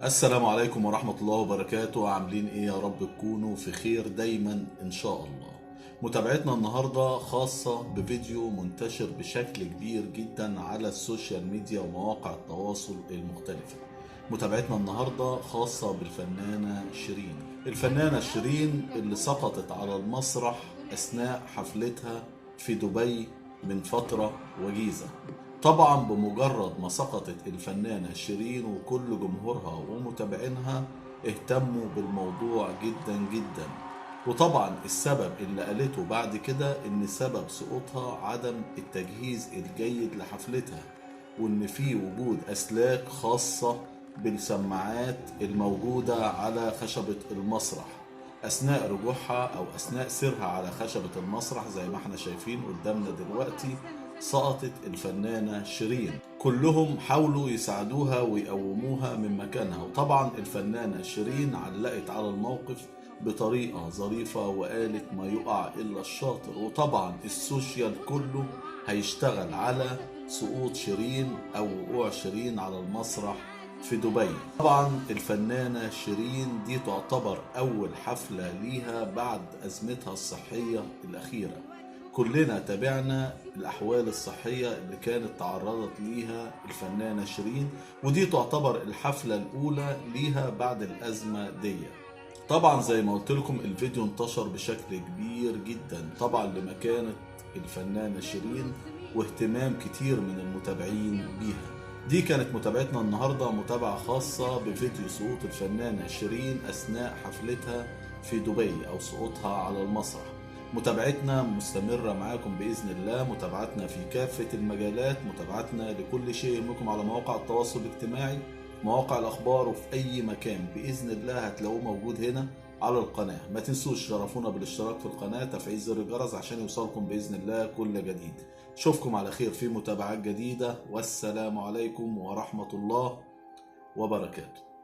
السلام عليكم ورحمة الله وبركاته. عاملين ايه؟ يا رب تكونوا في خير دايما ان شاء الله. متابعتنا النهاردة خاصة بفيديو منتشر بشكل كبير جدا على السوشيال ميديا ومواقع التواصل المختلفة. متابعتنا النهاردة خاصة بالفنانة شيرين. الفنانة شيرين اللي سقطت على المسرح أثناء حفلتها في دبي من فترة وجيزة. طبعا بمجرد ما سقطت الفنانة شيرين وكل جمهورها ومتابعينها اهتموا بالموضوع جدا جدا، وطبعا السبب اللي قالته بعد كده ان سبب سقوطها عدم التجهيز الجيد لحفلتها، وان في وجود اسلاك خاصة بالسماعات الموجودة على خشبة المسرح اثناء رجوعها او اثناء سيرها على خشبة المسرح. زي ما احنا شايفين قدامنا دلوقتي سقطت الفنانة شيرين. كلهم حاولوا يساعدوها ويقوموها من مكانها، وطبعا الفنانة شيرين علقت على الموقف بطريقة ظريفة وقالت ما يقع إلا الشاطر. وطبعا السوشيال كله هيشتغل على سقوط شيرين أو وقوع شيرين على المسرح في دبي. طبعا الفنانة شيرين دي تعتبر أول حفلة ليها بعد أزمتها الصحية الأخيرة. كلنا تابعنا الأحوال الصحية اللي كانت تعرضت ليها الفنانة شيرين، ودي تعتبر الحفلة الأولى ليها بعد الأزمة دي. طبعا زي ما قلت لكم الفيديو انتشر بشكل كبير جدا طبعا لمكانة الفنانة شيرين واهتمام كتير من المتابعين بيها. دي كانت متابعتنا النهاردة، متابعة خاصة بفيديو سقوط الفنانة شيرين أثناء حفلتها في دبي أو سقوطها على المسرح. متابعتنا مستمرة معاكم بإذن الله، متابعتنا في كافة المجالات، متابعتنا لكل شيء يهمكم على مواقع التواصل الاجتماعي، مواقع الأخبار، وفي أي مكان بإذن الله هتلاقوه موجود هنا على القناة. ما تنسوش شرفونا بالاشتراك في القناة، تفعيل زر الجرس عشان يوصلكم بإذن الله كل جديد. اشوفكم على خير في متابعات جديدة، والسلام عليكم ورحمة الله وبركاته.